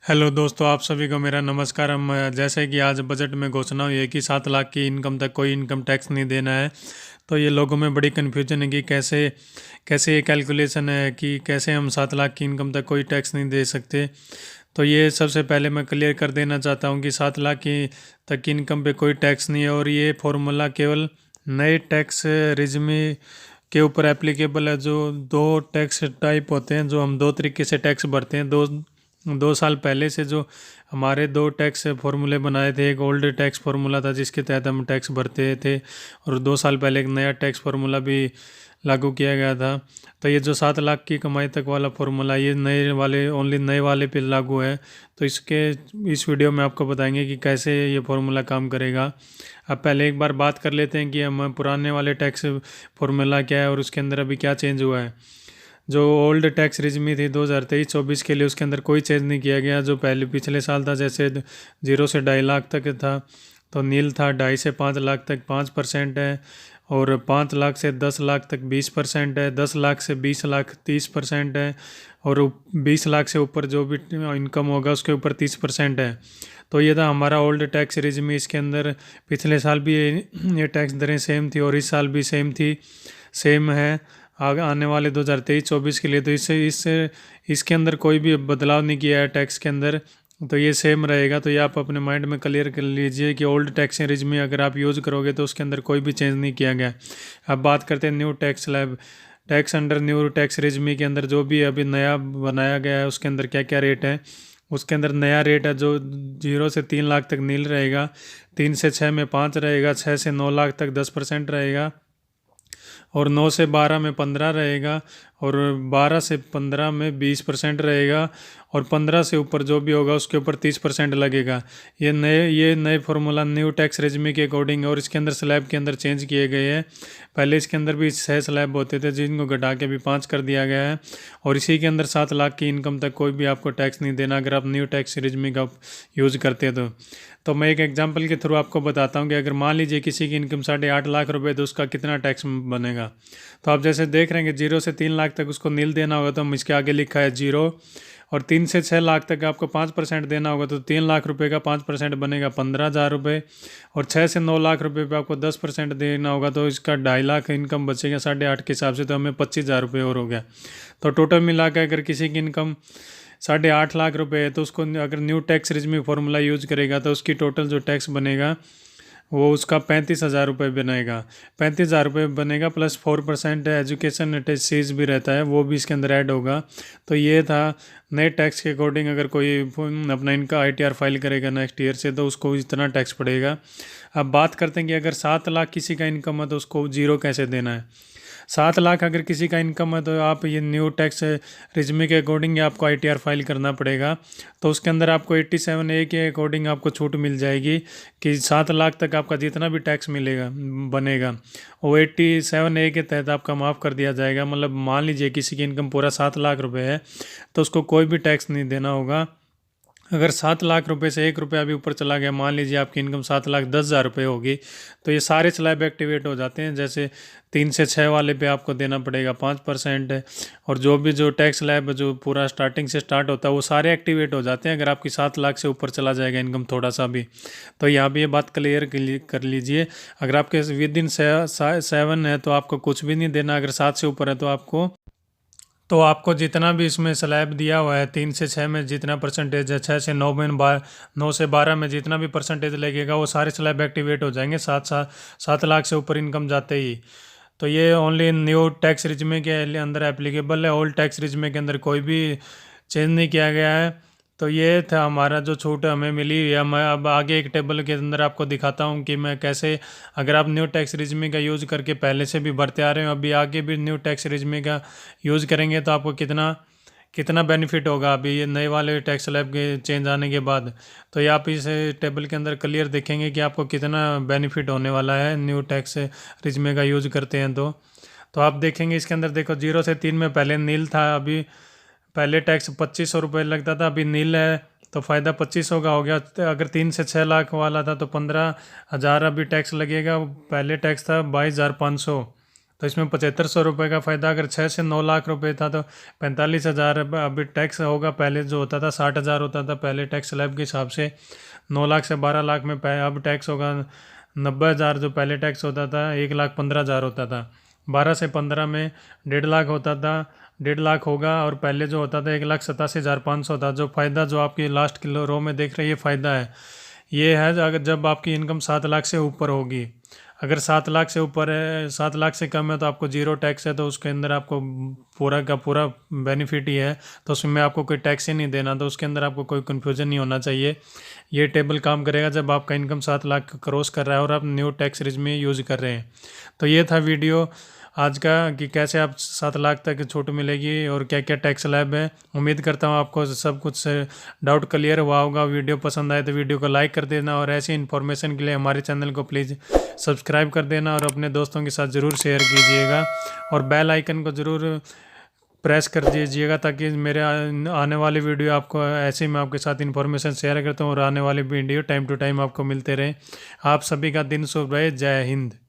Hello दोस्तों, आप सभी को मेरा नमस्कार। हम जैसे कि आज बजट में घोषणा हुई है कि 7 लाख की इनकम तक कोई इनकम टैक्स नहीं देना है। तो ये लोगों में बड़ी कन्फ्यूजन है कि कैसे कैसे ये कैलकुलेशन है कि कैसे हम 7 लाख की इनकम तक कोई टैक्स नहीं दे सकते। तो ये सबसे पहले मैं क्लियर कर देना चाहता हूँ कि 7 लाख की तक की इनकम पे कोई टैक्स नहीं है, और ये फॉर्मूला केवल नए टैक्स रिजमी के ऊपर एप्लीकेबल है। जो दो टैक्स टाइप होते हैं, जो हम दो तरीके से टैक्स भरते हैं। दो दो साल पहले से जो हमारे दो टैक्स फार्मूले बनाए थे, एक ओल्ड टैक्स फार्मूला था जिसके तहत हम टैक्स भरते थे, और 2 साल पहले एक नया टैक्स फार्मूला भी लागू किया गया था। तो ये जो 7 लाख की कमाई तक वाला फार्मूला, ये नए वाले ओनली नए वाले पे लागू है। तो इस वीडियो में आपको बताएंगे कि कैसे ये फार्मूला काम करेगा। अब पहले एक बार बात कर लेते हैं कि हम पुराने वाले टैक्स फार्मूला क्या है और उसके अंदर अभी क्या चेंज हुआ है। जो ओल्ड टैक्स रिजमी थी 2023-24 के लिए, उसके अंदर कोई चेंज नहीं किया गया। जो पहले पिछले साल था, जैसे 0 से 2.5 लाख तक था तो नील था, 2.5 से 5 लाख तक 5% है, और 5 लाख से 10 लाख तक 20% है, 10 लाख से 20 लाख 30% है, और 20 लाख से ऊपर जो भी इनकम होगा उसके ऊपर 30% है। तो ये था हमारा ओल्ड टैक्स रिजमी। इसके अंदर पिछले साल भी ये टैक्स दरें सेम थी, और इस साल भी सेम है आगे आने वाले 2023-24 के लिए। तो इसके अंदर कोई भी बदलाव नहीं किया है टैक्स के अंदर, तो ये सेम रहेगा। तो ये आप अपने माइंड में क्लियर कर लीजिए कि ओल्ड टैक्स रिजमी अगर आप यूज़ करोगे तो उसके अंदर कोई भी चेंज नहीं किया गया। अब बात करते हैं new tax slab. Tax under new tax regime के अंदर जो भी अभी नया बनाया गया है उसके अंदर क्या क्या रेट है। उसके अंदर नया रेट है जो 0 से 3 लाख तक नील रहेगा, 3 से 6 में 5 रहेगा, 6 से 9 लाख तक 10% रहेगा, और 9 से 12 में 15 रहेगा, और 12 से 15 में 20% रहेगा, और 15 से ऊपर जो भी होगा उसके ऊपर 30% लगेगा। ये नए फार्मूला न्यू टैक्स रेजिमी के अकॉर्डिंग, और इसके अंदर स्लैब के अंदर चेंज किए गए हैं। पहले इसके अंदर भी 6 स्लैब होते थे जिनको घटा के भी 5 कर दिया गया है, और इसी के अंदर 7 लाख की इनकम तक कोई भी आपको टैक्स नहीं देना अगर आप न्यू टैक्स रेजिमी का यूज़ करते हैं। तो मैं एक एग्जांपल के थ्रू आपको बताता हूँ कि अगर मान लीजिए किसी की इनकम 8.5 लाख रुपए, तो उसका कितना टैक्स बनेगा। तो आप जैसे देख रहे हैं कि 0 से 3 लाख तक उसको नील देना होगा, तो हम इसके आगे लिखा है 0, और 3 से 6 लाख तक आपको 5% देना होगा, तो 3 लाख रुपए का 5% बनेगा 15,000 रुपये, और 6 से 9 लाख रुपए पे आपको 10% देना होगा, तो इसका 2.5 लाख इनकम बचेगा 8.5 के हिसाब से, तो हमें 25,000 रुपये और हो गया। तो टोटल मिला के अगर किसी की इनकम 8.5 लाख रुपए है, तो उसको अगर न्यू टैक्स रिजमी फार्मूला यूज करेगा तो उसकी टोटल जो टैक्स बनेगा वो उसका 35,000 रुपये बनेगा। 35,000 रुपये बनेगा, प्लस 4% एजुकेशन फीस भी रहता है, वो भी इसके अंदर ऐड होगा। तो ये था नए टैक्स के अकॉर्डिंग। अगर कोई अपना इनका ITR फाइल करेगा नेक्स्ट ईयर से, तो उसको इतना टैक्स पड़ेगा। अब बात करते हैं कि अगर 7 लाख किसी का इनकम है तो उसको जीरो कैसे देना है। 7 लाख अगर किसी का इनकम है तो आप ये न्यू टैक्स रिजमी के अकॉर्डिंग आपको ITR फाइल करना पड़ेगा। तो उसके अंदर आपको 87A के अकॉर्डिंग आपको छूट मिल जाएगी कि 7 लाख तक आपका जितना भी टैक्स मिलेगा बनेगा वो 87A के तहत आपका माफ़ कर दिया जाएगा। मतलब मान लीजिए किसी की इनकम पूरा 7 लाख रुपए है तो उसको कोई भी टैक्स नहीं देना होगा। अगर 7 लाख रुपए से 1 रुपया भी ऊपर चला गया, मान लीजिए आपकी इनकम 7,10,000 रुपये होगी, तो ये सारे स्लैब एक्टिवेट हो जाते हैं। जैसे 3 से 6 वाले पे आपको देना पड़ेगा 5%, और जो टैक्स स्लैब जो पूरा स्टार्टिंग से स्टार्ट होता है वो सारे एक्टिवेट हो जाते हैं अगर आपकी 7 लाख से ऊपर चला जाएगा इनकम थोड़ा सा भी। तो यहाँ भी ये बात क्लियर कर लीजिए। अगर आपके विद इन 7 है तो आपको कुछ भी नहीं देना, अगर 7 से ऊपर है तो आपको जितना भी इसमें स्लैब दिया हुआ है, 3 से 6 में जितना परसेंटेज है, 6 से 9 में 9 से 12 में जितना भी परसेंटेज लगेगा वो सारे स्लैब एक्टिवेट हो जाएंगे 7 लाख से ऊपर इनकम जाते ही। तो ये ओनली न्यू टैक्स रिजमे के अंदर एप्लीकेबल है, ओल्ड टैक्स रिजमे के अंदर कोई भी चेंज नहीं किया गया है। तो ये था हमारा जो छूट हमें मिली है। मैं अब आगे एक टेबल के अंदर आपको दिखाता हूँ कि मैं कैसे, अगर आप न्यू टैक्स रिजमी का यूज़ करके पहले से भी भरते आ रहे हो, अभी आगे भी न्यू टैक्स रिजमी का यूज़ करेंगे तो आपको कितना कितना बेनिफिट होगा अभी ये नए वाले टैक्स स्लैब के चेंज आने के बाद। तो ये आप इस टेबल के अंदर क्लियर देखेंगे कि आपको कितना बेनिफिट होने वाला है न्यू टैक्स रिजमे का यूज़ करते हैं। तो आप देखेंगे इसके अंदर, देखो 0 से 3 में पहले नील था, अभी पहले टैक्स 2500 रुपये लगता था, अभी नील है तो फ़ायदा 2500 का हो गया। अगर 3 से 6 लाख वाला था तो 15,000 अभी टैक्स लगेगा। पहले टैक्स था 22,500, तो इसमें 7500 रुपये का फ़ायदा। अगर 6 से 9 लाख रुपए था तो 45,000 अभी टैक्स होगा। पहले जो होता था 60,000 होता था पहले टैक्स स्लैब के हिसाब से। 9 लाख से 12 लाख में अब टैक्स होगा 90,000। जो पहले टैक्स होता था 1,15,000 होता था। 12 से 15 में 1.5 लाख होता था, 1.5 लाख होगा। और पहले जो होता था 1,87,500 था। जो फ़ायदा जो आपकी लास्ट किलो रो में देख रहे हैं ये फ़ायदा है। ये है अगर जब आपकी इनकम 7 लाख से ऊपर होगी। अगर 7 लाख से ऊपर है, 7 लाख से कम है तो आपको जीरो टैक्स है, तो उसके अंदर आपको पूरा का पूरा बेनिफिट ही है। तो उसमें आपको कोई टैक्स ही नहीं देना, तो उसके अंदर आपको कोई कन्फ्यूजन नहीं होना चाहिए। ये टेबल काम करेगा जब आपका इनकम 7 लाख क्रॉस कर रहा है और आप न्यू टैक्स रिजिम यूज़ कर रहे हैं। तो ये था वीडियो आज का कि कैसे आप 7 लाख तक छूट मिलेगी और क्या क्या टैक्स स्लैब है। उम्मीद करता हूँ आपको सब कुछ डाउट क्लियर हुआ होगा। वीडियो पसंद आए तो वीडियो को लाइक कर देना और ऐसी इन्फॉर्मेशन के लिए हमारे चैनल को प्लीज़ सब्सक्राइब कर देना और अपने दोस्तों के साथ ज़रूर शेयर कीजिएगा और बेल आइकन को ज़रूर प्रेस कर दीजिएगा ताकि मेरे आने वाले वीडियो आपको ऐसे ही मैं आपके साथ इन्फॉर्मेशन शेयर करता हूँ और आने वाले वीडियो टाइम टू टाइम आपको मिलते रहे। आप सभी का दिन शुभ रहे। जय हिंद।